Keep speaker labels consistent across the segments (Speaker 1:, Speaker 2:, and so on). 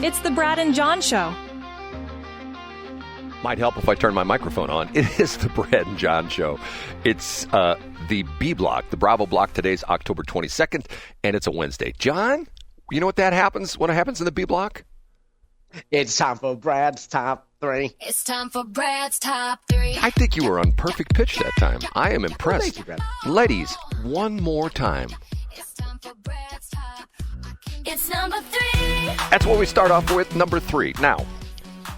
Speaker 1: It's the Brad and John Show.
Speaker 2: Might help if I turn my microphone on. It is the Brad and John Show. It's the B block, the Bravo block. Today's October 22nd, and it's a Wednesday. John, you know what that happens? What happens in the B block?
Speaker 3: It's time for Brad's Top 3.
Speaker 4: It's time for Brad's Top 3.
Speaker 2: I think you were on perfect pitch that time. I am impressed.
Speaker 3: Thank you, Brad.
Speaker 2: Ladies, one more time.
Speaker 4: It's time for Brad's Top. It's number 3.
Speaker 2: That's what we start off with, number 3. Now,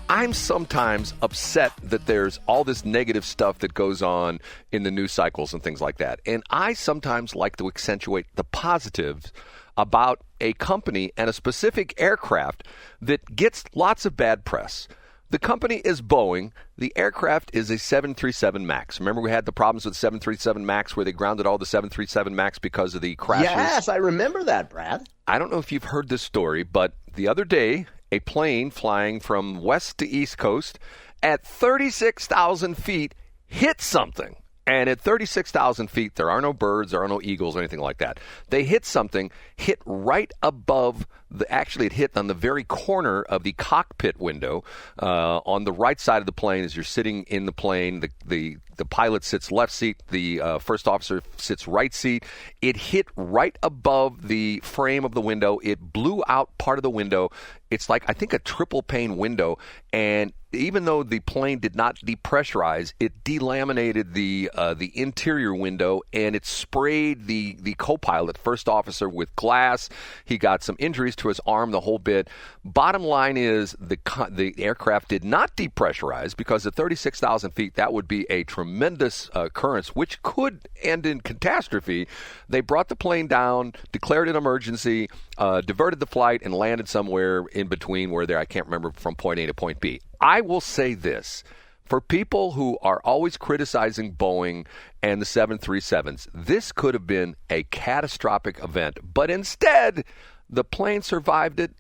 Speaker 2: I'm sometimes upset that there's all this negative stuff that goes on in the news cycles and things like that. And I sometimes like to accentuate the positives about a company and a specific aircraft that gets lots of bad press. The company is Boeing. The aircraft is a 737 MAX. Remember we had the problems with 737 MAX where they grounded all the 737 MAX because of the crashes?
Speaker 3: Yes, I remember that, Brad.
Speaker 2: I don't know if you've heard this story, but the other day, a plane flying from west to east coast at 36,000 feet hit something. And at 36,000 feet, there are no birds, there are no eagles or anything like that. They hit something, hit right above actually it hit on the very corner of the cockpit window on the right side of the plane as you're sitting in the plane. The pilot sits left seat, the first officer sits right seat. It hit right above the frame of the window. It blew out part of the window. It's like, I think, a triple pane window. And even though the plane did not depressurize, it delaminated the interior window, and it sprayed the co-pilot, first officer, with glass. He got some injuries to his arm, the whole bit. Bottom line is the aircraft did not depressurize because at 36,000 feet, that would be a tremendous occurrence, which could end in catastrophe. They brought the plane down, declared an emergency, diverted the flight, and landed somewhere in between where I can't remember, from point A to point B. I will say this. For people who are always criticizing Boeing and the 737s, this could have been a catastrophic event. But instead, the plane survived it.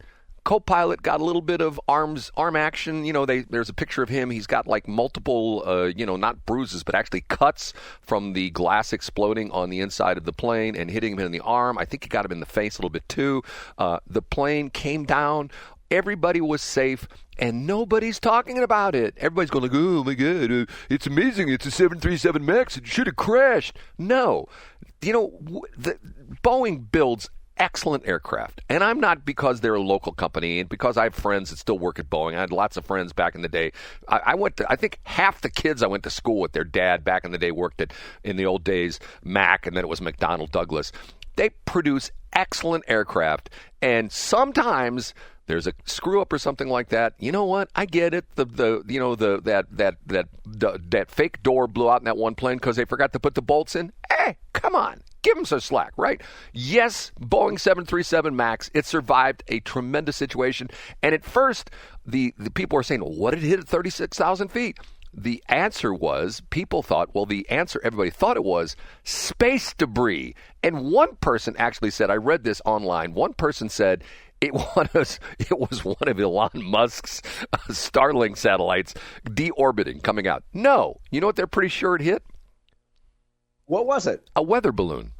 Speaker 2: Co-pilot got a little bit of arm action. You know, there's a picture of him. He's got like multiple, not bruises, but actually cuts from the glass exploding on the inside of the plane and hitting him in the arm. I think he got him in the face a little bit too. The plane came down. Everybody was safe, and nobody's talking about it. Everybody's going like, oh, my God, it's amazing. It's a 737 MAX. It should have crashed. No. Boeing builds excellent aircraft. And I'm not because they're a local company and because I have friends that still work at Boeing. I had lots of friends back in the day. I think half the kids I went to school with, their dad back in the day worked at, in the old days, Mac, and then it was McDonnell Douglas. They produce excellent aircraft, and sometimes there's a screw up or something like that. You know what? I get it. That fake door blew out in that one plane because they forgot to put the bolts in. Hey, come on. Give them some slack, right? Yes, Boeing 737 MAX, it survived a tremendous situation. And at first, the people were saying, well, what did it hit at 36,000 feet? The answer was, everybody thought it was space debris. And one person actually said, I read this online, one person said, it was one of Elon Musk's Starlink satellites deorbiting, coming out. No. You know what they're pretty sure it hit?
Speaker 3: What was it?
Speaker 2: A weather balloon.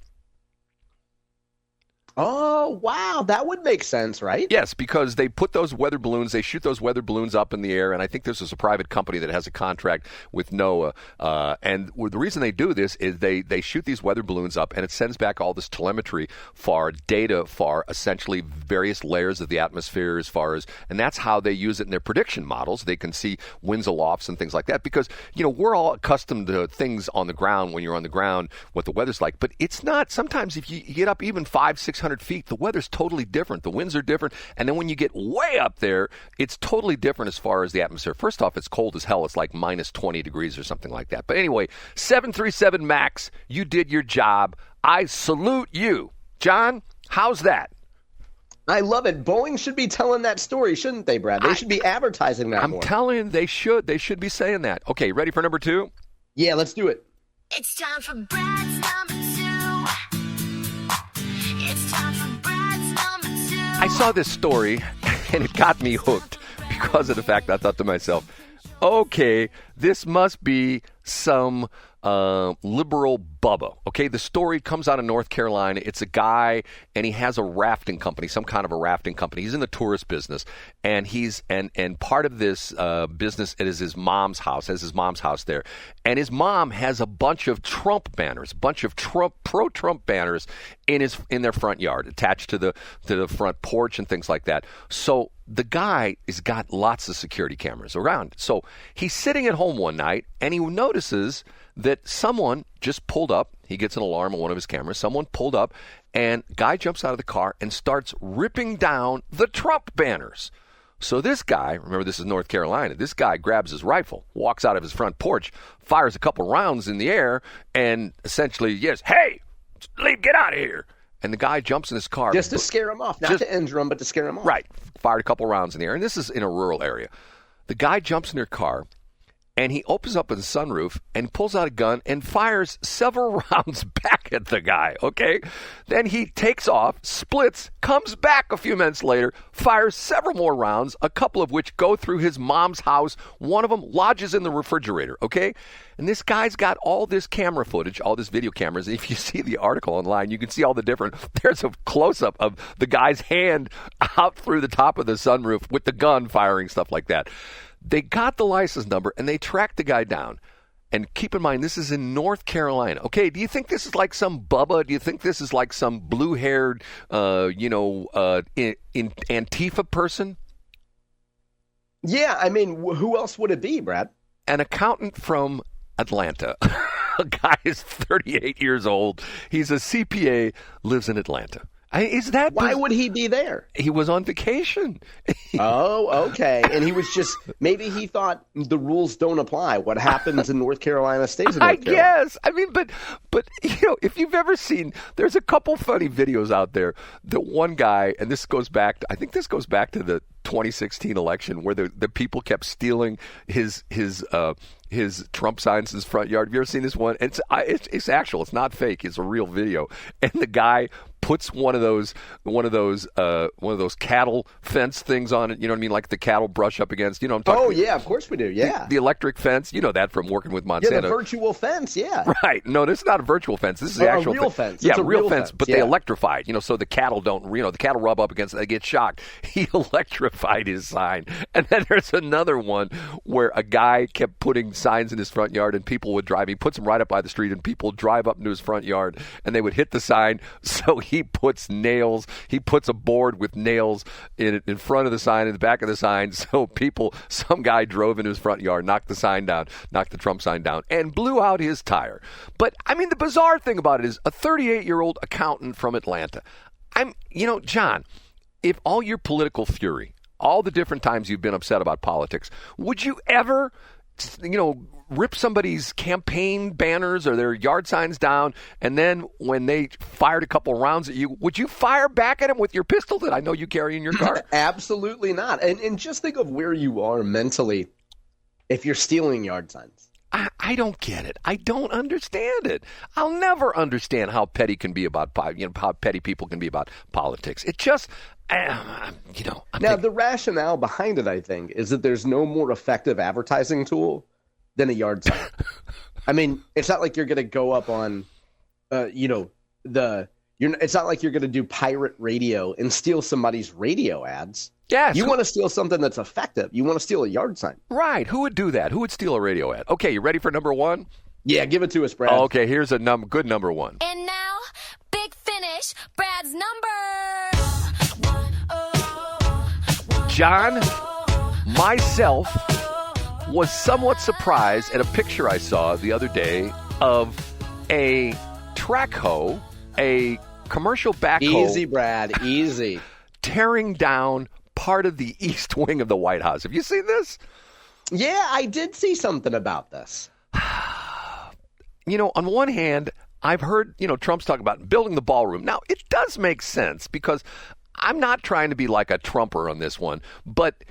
Speaker 3: Oh, wow. That would make sense, right?
Speaker 2: Yes, because they put those weather balloons, they shoot those weather balloons up in the air, and I think this is a private company that has a contract with NOAA. And the reason they do this is they shoot these weather balloons up, and it sends back all this telemetry for data for essentially various layers of the atmosphere and that's how they use it in their prediction models. They can see winds alofts and things like that because, we're all accustomed to things on the ground when you're on the ground, what the weather's like. But it's not. Sometimes if you get up even 500-600 feet, the weather's totally different. The winds are different. And then when you get way up there, it's totally different as far as the atmosphere. First off, it's cold as hell. It's like minus 20 degrees or something like that. But anyway, 737 MAX, you did your job. I salute you. John, how's that?
Speaker 3: I love it. Boeing should be telling that story, shouldn't they, Brad? They should be advertising that more.
Speaker 2: I'm telling you, they should. They should be saying that. Okay, ready for number 2?
Speaker 3: Yeah, let's do it.
Speaker 4: It's time for Brad's number 2. It's time for Brad's number 2.
Speaker 2: I saw this story, and it got me hooked because of the fact I thought to myself, okay, this must be some Liberal Bubba. Okay, the story comes out of North Carolina. It's a guy, and he has a rafting company, some kind of a rafting company. He's in the tourist business, and and part of this business is his mom's house. Has his mom's house there, and his mom has a bunch of Trump banners, a bunch of pro-Trump banners in their front yard, attached to the front porch and things like that. So the guy has got lots of security cameras around. So he's sitting at home one night, and he notices that someone just pulled up. He gets an alarm on one of his cameras. Someone pulled up, and guy jumps out of the car and starts ripping down the Trump banners. So this guy, remember this is North Carolina, this guy grabs his rifle, walks out of his front porch, fires a couple rounds in the air, and essentially yells, "Hey, get out of here." And the guy jumps in his car.
Speaker 3: Just to scare him off, not to injure him, but to scare him off.
Speaker 2: Right. Fired a couple rounds in the air. And this is in a rural area. The guy jumps in their car, and he opens up his sunroof and pulls out a gun and fires several rounds back at the guy, okay? Then he takes off, splits, comes back a few minutes later, fires several more rounds, a couple of which go through his mom's house. One of them lodges in the refrigerator, okay? And this guy's got all this camera footage, all this video cameras. If you see the article online, you can see all the different. There's a close-up of the guy's hand out through the top of the sunroof with the gun firing, stuff like that. They got the license number, and they tracked the guy down. And keep in mind, this is in North Carolina. Okay, do you think this is like some Bubba? Do you think this is like some blue-haired, Antifa person?
Speaker 3: Yeah, I mean, who else would it be, Brad?
Speaker 2: An accountant from Atlanta. A guy is 38 years old. He's a CPA, lives in Atlanta. Why would he be there?
Speaker 3: He
Speaker 2: was on vacation.
Speaker 3: Oh, okay. And he was just, maybe he thought the rules don't apply. What happens in North Carolina stays in North Carolina.
Speaker 2: I guess. I mean, but if you've ever seen, there's a couple funny videos out there. The one guy, and I think this goes back to the 2016 election where the people kept stealing his Trump signs in his front yard. Have you ever seen this one? It's actual. It's not fake. It's a real video. And the guy puts one of those cattle fence things on it. You know what I mean? Like the cattle brush up against. You know what I'm talking about?
Speaker 3: Oh yeah, of course we do. Yeah,
Speaker 2: the electric fence. You know that from working with Monsanto.
Speaker 3: Yeah, the virtual fence. Yeah.
Speaker 2: Right. No, this is not a virtual fence. This is the actual
Speaker 3: a real fence.
Speaker 2: Yeah,
Speaker 3: it's a
Speaker 2: real fence. But
Speaker 3: yeah.
Speaker 2: they electrify it. You know, so the cattle don't. You know, the cattle rub up against it. They get shocked. He electrified his sign. And then there's another one where a guy kept putting signs in his front yard, and people would drive. He puts them right up by the street, and people drive up into his front yard, and they would hit the sign. So he puts nails. He puts a board with nails in front of the sign, in the back of the sign. So some guy drove into his front yard, knocked the Trump sign down, and blew out his tire. But I mean, the bizarre thing about it is a 38-year-old accountant from Atlanta. John, if all your political fury, all the different times you've been upset about politics, would you ever, rip somebody's campaign banners or their yard signs down, and then when they fired a couple rounds at you, would you fire back at them with your pistol that I know you carry in your car?
Speaker 3: Absolutely not. And just think of where you are mentally if you're stealing yard signs.
Speaker 2: I don't get it. I don't understand it. I'll never understand how petty can be about, how petty people can be about politics. It just,
Speaker 3: the rationale behind it, I think, is that there's no more effective advertising tool than a yard sign. I mean, it's not like you're going to go up on, it's not like you're going to do pirate radio and steal somebody's radio ads.
Speaker 2: Yes.
Speaker 3: You want to steal something that's effective. You want to steal a yard sign.
Speaker 2: Right. Who would do that? Who would steal a radio ad? Okay, you ready for number one?
Speaker 3: Yeah, give it to us, Brad.
Speaker 2: Okay, here's a good number one.
Speaker 4: And now, big finish, Brad's number.
Speaker 2: John, myself, was somewhat surprised at a picture I saw the other day of a track hoe, a commercial backhoe.
Speaker 3: Easy, Brad, easy.
Speaker 2: Tearing down part of the east wing of the White House. Have you seen this?
Speaker 3: Yeah, I did see something about this.
Speaker 2: On one hand, I've heard, Trump's talking about building the ballroom. Now, it does make sense because I'm not trying to be like a Trumper on this one, but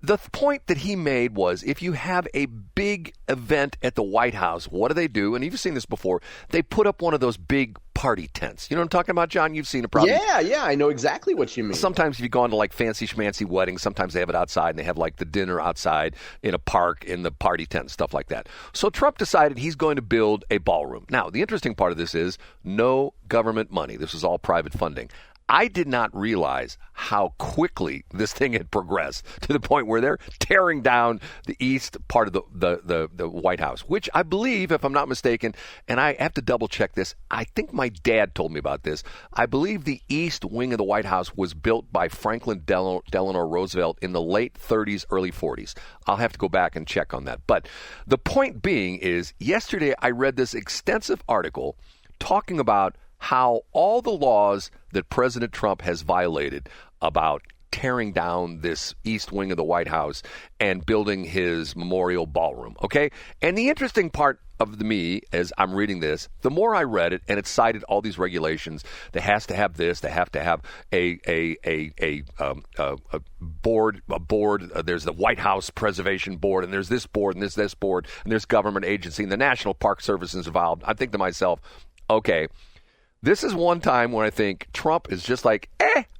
Speaker 2: The point that he made was if you have a big event at the White House, what do? And you've seen this before. They put up one of those big party tents. You know what I'm talking about, John? You've seen it probably.
Speaker 3: Yeah, I know exactly what you mean.
Speaker 2: Sometimes if you go into like fancy schmancy weddings, sometimes they have it outside and they have like the dinner outside in a park in the party tent and stuff like that. So Trump decided he's going to build a ballroom. Now, the interesting part of this is no government money. This is all private funding. I did not realize how quickly this thing had progressed to the point where they're tearing down the east part of the White House, which I believe, if I'm not mistaken, and I have to double check this, I think my dad told me about this. I believe the east wing of the White House was built by Franklin Delano Roosevelt in the late 30s, early 40s. I'll have to go back and check on that. But the point being is, yesterday I read this extensive article talking about how all the laws that President Trump has violated about tearing down this east wing of the White House and building his memorial ballroom, okay? And the interesting part of me, as I'm reading this, the more I read it, and it cited all these regulations, they has to have this, they have to have a board, there's the White House Preservation Board, and there's this board, and there's this board, and there's government agency, and the National Park Service is involved. I think to myself, okay, this is one time when I think Trump is just like,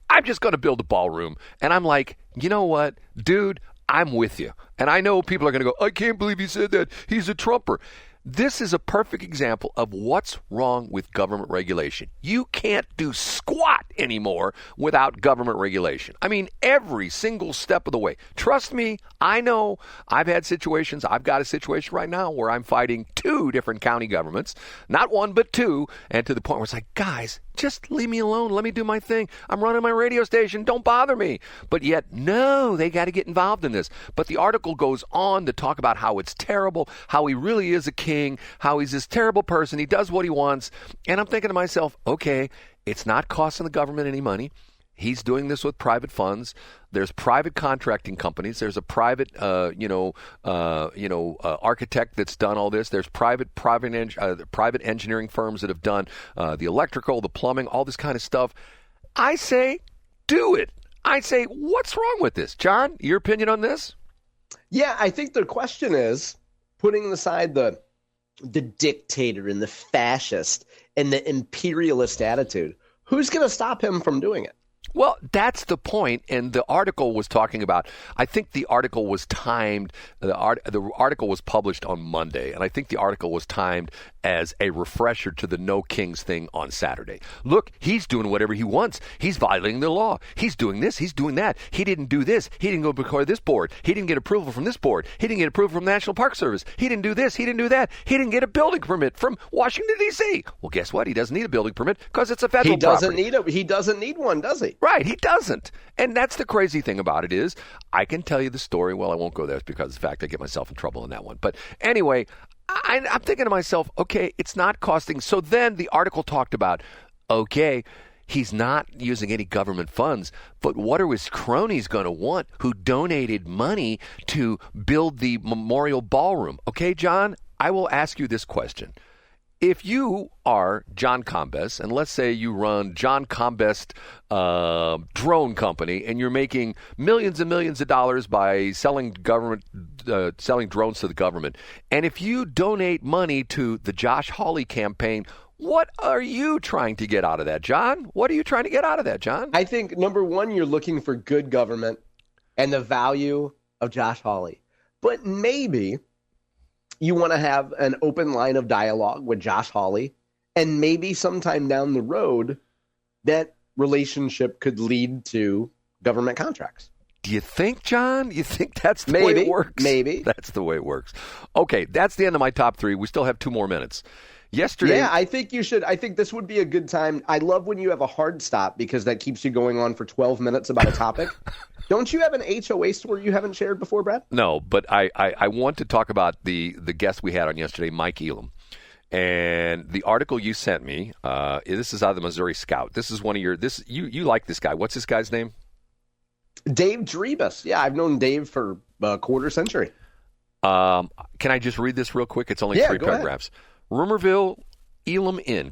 Speaker 2: I'm just going to build a ballroom. And I'm like, you know what, dude, I'm with you. And I know people are going to go, I can't believe he said that. He's a Trumper. This is a perfect example of what's wrong with government regulation. You can't do squat anymore without government regulation. I mean, every single step of the way. Trust me, I know I've had situations. I've got a situation right now where I'm fighting 2 different county governments, not 1, but 2, and to the point where it's like, guys, just leave me alone. Let me do my thing. I'm running my radio station. Don't bother me. But yet, no, they got to get involved in this. But the article goes on to talk about how it's terrible, how he really is a king, how he's this terrible person. He does what he wants. And I'm thinking to myself, okay, it's not costing the government any money. He's doing this with private funds. There's private contracting companies. There's a private, architect that's done all this. There's private engineering firms that have done the electrical, the plumbing, all this kind of stuff. I say, do it. I say, what's wrong with this? John, your opinion on this?
Speaker 3: Yeah, I think the question is, putting aside the dictator and the fascist and the imperialist attitude, who's going to stop him from doing it?
Speaker 2: Well, that's the point, and the article was talking about, I think the article was timed, the article was published on Monday, and I think the article was timed as a refresher to the No Kings thing on Saturday. Look, he's doing whatever he wants. He's violating the law. He's doing this. He's doing that. He didn't do this. He didn't go before this board. He didn't get approval from this board. He didn't get approval from the National Park Service. He didn't do this. He didn't do that. He didn't get a building permit from Washington, D.C. Well, guess what? He doesn't need a building permit because it's a federal property.
Speaker 3: He doesn't need one, does he?
Speaker 2: Right, he doesn't. And that's the crazy thing about it is I can tell you the story. Well, I won't go there because of the fact I get myself in trouble in that one. But anyway, I'm thinking to myself, okay, it's not costing. So then the article talked about, okay, he's not using any government funds, but what are his cronies going to want who donated money to build the memorial ballroom? Okay, John, I will ask you this question. If you are John Combest, and let's say you run John Combest drone company, and you're making millions and millions of dollars by selling drones to the government, and if you donate money to the Josh Hawley campaign, what are you trying to get out of that, John? What are you trying to get out of that, John?
Speaker 3: I think, number one, you're looking for good government and the value of Josh Hawley. But maybe you want to have an open line of dialogue with Josh Hawley, and maybe sometime down the road, that relationship could lead to government contracts.
Speaker 2: Do you think, John? You think that's the way it works?
Speaker 3: Maybe.
Speaker 2: That's the way it works. Okay, that's the end of my top 3. We still have 2 more minutes. Yesterday.
Speaker 3: Yeah, I think you should. I think this would be a good time. I love when you have a hard stop because that keeps you going on for 12 minutes about a topic. Don't you have an HOA story you haven't shared before, Brad?
Speaker 2: No, but I want to talk about the guest we had on yesterday, Mike Ehlmann. And the article you sent me, this is out of the Missouri Scout. This is one of your, you like this guy. What's this guy's name?
Speaker 3: Dave Drebus. Yeah, I've known Dave for a quarter century.
Speaker 2: Can I just read this real quick? It's only 3 paragraphs. Ahead. Rumorville Elam Inn, ?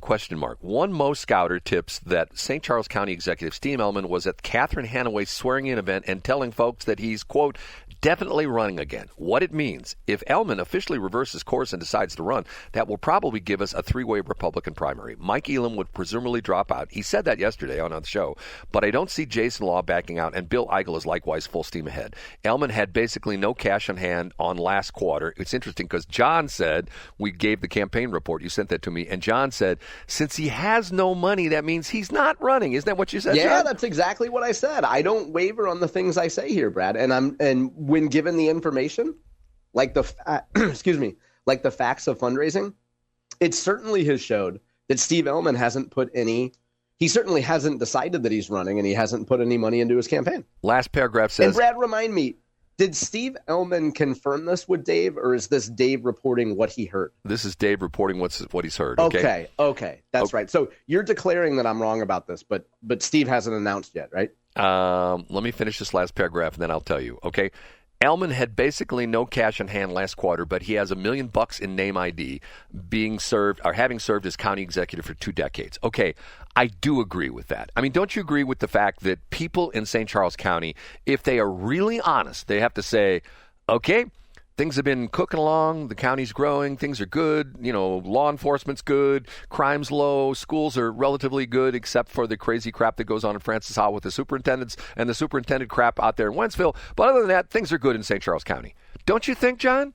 Speaker 2: One Mo Scouter tips that St. Charles County Executive Steve Ehlmann was at Catherine Hanaway's swearing-in event and telling folks that he's, quote, definitely running again. What it means, if Ehlmann officially reverses course and decides to run, that will probably give us a three-way Republican primary. Mike Elam would presumably drop out. He said that yesterday on the show, but I don't see Jason Law backing out, and Bill Eigel is likewise full steam ahead. Ehlmann had basically no cash on hand on last quarter. It's interesting because John said, we gave the campaign report, you sent that to me, and John said, since he has no money, that means he's not running. Isn't that what you said,
Speaker 3: Yeah,
Speaker 2: John?
Speaker 3: that's exactly what I said. I don't waver on the things I say here, Brad. And when given the information, like the like the facts of fundraising, it certainly has showed that Steve Ehlmann he certainly hasn't decided that he's running, and he hasn't put any money into his campaign.
Speaker 2: Last paragraph says...
Speaker 3: And Brad, remind me, did Steve Ehlmann confirm this with Dave, or is this Dave reporting what he heard?
Speaker 2: This is Dave reporting what he's heard.
Speaker 3: Okay. That's right. So you're declaring that I'm wrong about this, but Steve hasn't announced yet, right?
Speaker 2: Let me finish this last paragraph, and then I'll tell you. Okay. Ehlmann had basically no cash in hand last quarter, but he has $1 million in name ID, having served as county executive for 2 decades. Okay, I do agree with that. I mean, don't you agree with the fact that people in St. Charles County, if they are really honest, they have to say, okay, things have been cooking along, the county's growing, things are good, law enforcement's good, crime's low, schools are relatively good, except for the crazy crap that goes on in Francis Hall with the superintendents and the superintendent crap out there in Wentzville. But other than that, things are good in St. Charles County. Don't you think, John?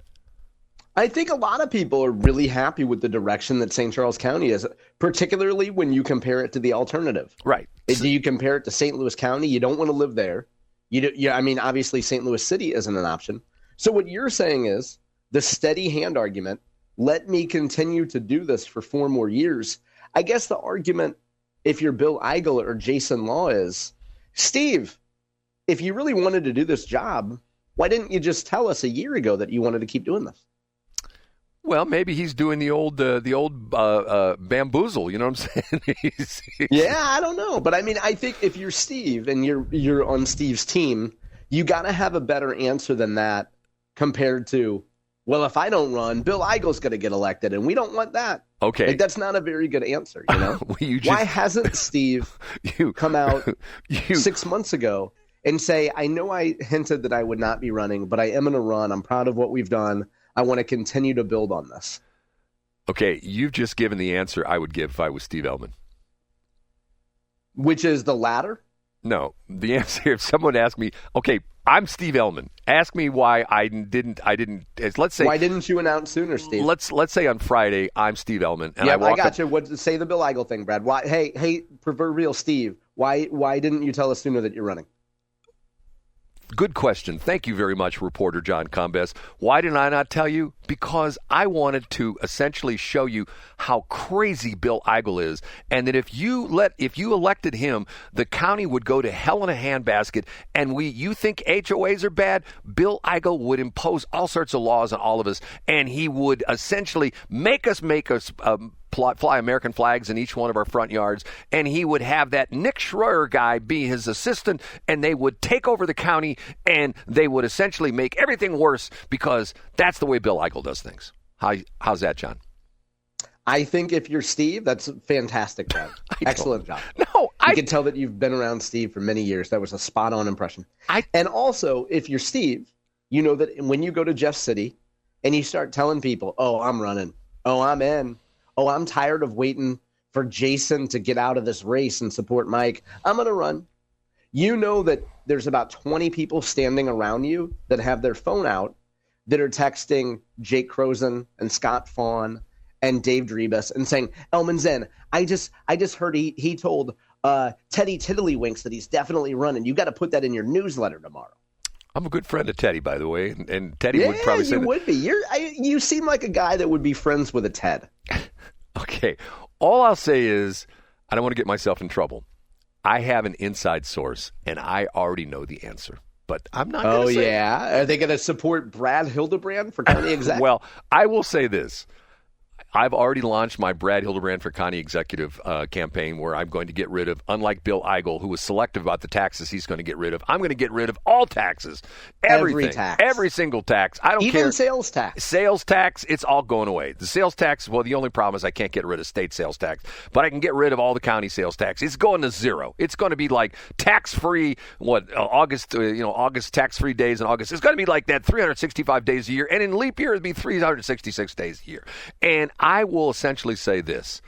Speaker 3: I think a lot of people are really happy with the direction that St. Charles County is, particularly when you compare it to the alternative.
Speaker 2: Right.
Speaker 3: Do you compare it to St. Louis County? You don't want to live there. Obviously St. Louis City isn't an option. So what you're saying is the steady hand argument, let me continue to do this for 4 more years. I guess the argument, if you're Bill Eigel or Jason Law, is, Steve, if you really wanted to do this job, why didn't you just tell us a year ago that you wanted to keep doing this?
Speaker 2: Well, maybe he's doing the old bamboozle. You know what I'm saying?
Speaker 3: Yeah, I don't know. But I think if you're Steve and you're on Steve's team, you got to have a better answer than that. Compared to, well, if I don't run, Bill Eigel's going to get elected, and we don't want that.
Speaker 2: Okay.
Speaker 3: That's not a very good answer, Why hasn't Steve come out 6 months ago and say, I know I hinted that I would not be running, but I am going to run. I'm proud of what we've done. I want to continue to build on this.
Speaker 2: Okay, you've just given the answer I would give if I was Steve Ehlmann.
Speaker 3: Which is the latter?
Speaker 2: No, the answer, if someone asked me, okay, I'm Steve Ehlmann. Ask me why I didn't. Let's say,
Speaker 3: why didn't you announce sooner, Steve?
Speaker 2: Let's say on Friday I'm Steve Ehlmann, and
Speaker 3: I got you. Say the Bill Eigel thing, Brad. Why? Hey, proverbial Steve. Why didn't you tell us sooner that you're running?
Speaker 2: Good question. Thank you very much, reporter John Combest. Why did I not tell you? Because I wanted to essentially show you how crazy Bill Eigel is, and that if you elected him, the county would go to hell in a handbasket. And you think HOAs are bad? Bill Eigel would impose all sorts of laws on all of us, and he would essentially make us fly American flags in each one of our front yards, and he would have that Nick Schroer guy be his assistant, and they would take over the county, and they would essentially make everything worse because that's the way Bill Eigel does things. How's that, John?
Speaker 3: I think if you're Steve, that's fantastic, Brad. Excellent job.
Speaker 2: No,
Speaker 3: you can tell that you've been around Steve for many years. That was a spot-on impression. And also, if you're Steve, you know that when you go to Jeff City and you start telling people, oh, I'm running, oh, I'm in, oh, I'm tired of waiting for Jason to get out of this race and support Mike, I'm going to run. You know that there's about 20 people standing around you that have their phone out that are texting Jake Croson and Scott Fawn and Dave Drebus and saying, Ehlmann's in. I just heard he told Teddy Tiddlywinks that he's definitely running. You got to put that in your newsletter tomorrow. I'm
Speaker 2: a good friend of Teddy, by the way, and Teddy would probably say that.
Speaker 3: You would be. You seem like a guy that would be friends with a Ted.
Speaker 2: Okay. All I'll say is, I don't want to get myself in trouble. I have an inside source, and I already know the answer. But I'm not going to say.
Speaker 3: Oh, yeah? Are they going to support Brad Hildebrand for county exec?
Speaker 2: Well, I will say this. I've already launched my Brad Hildebrand for County Executive campaign where I'm going to get rid of, unlike Bill Eigel, who was selective about the taxes he's going to get rid of, I'm going to get rid of all taxes. Everything.
Speaker 3: Every tax.
Speaker 2: Every single tax. I don't care.
Speaker 3: Even sales tax.
Speaker 2: Sales tax, it's all going away. The sales tax, well, the only problem is I can't get rid of state sales tax, but I can get rid of all the county sales tax. It's going to zero. It's going to be like tax-free, August tax-free days in August. It's going to be like that 365 days a year, and in leap year, it'd be 366 days a year. And I will essentially say this.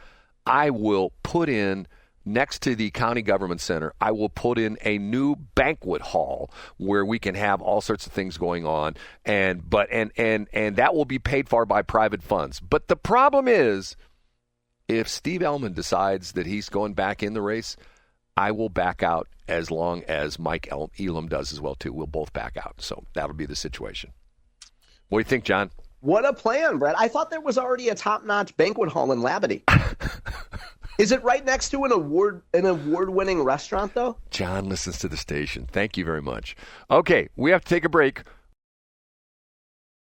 Speaker 2: I will put in, next to the county government center, I will put in a new banquet hall where we can have all sorts of things going on, and that will be paid for by private funds. But the problem is, if Steve Ehlmann decides that he's going back in the race, I will back out as long as Mike Elam does as well, too. We'll both back out. So that'll be the situation. What do you think, John?
Speaker 3: What a plan, Brett. I thought there was already a top-notch banquet hall in Labadee. Is it right next to an award-winning restaurant, though?
Speaker 2: John listens to the station. Thank you very much. Okay, we have to take a break.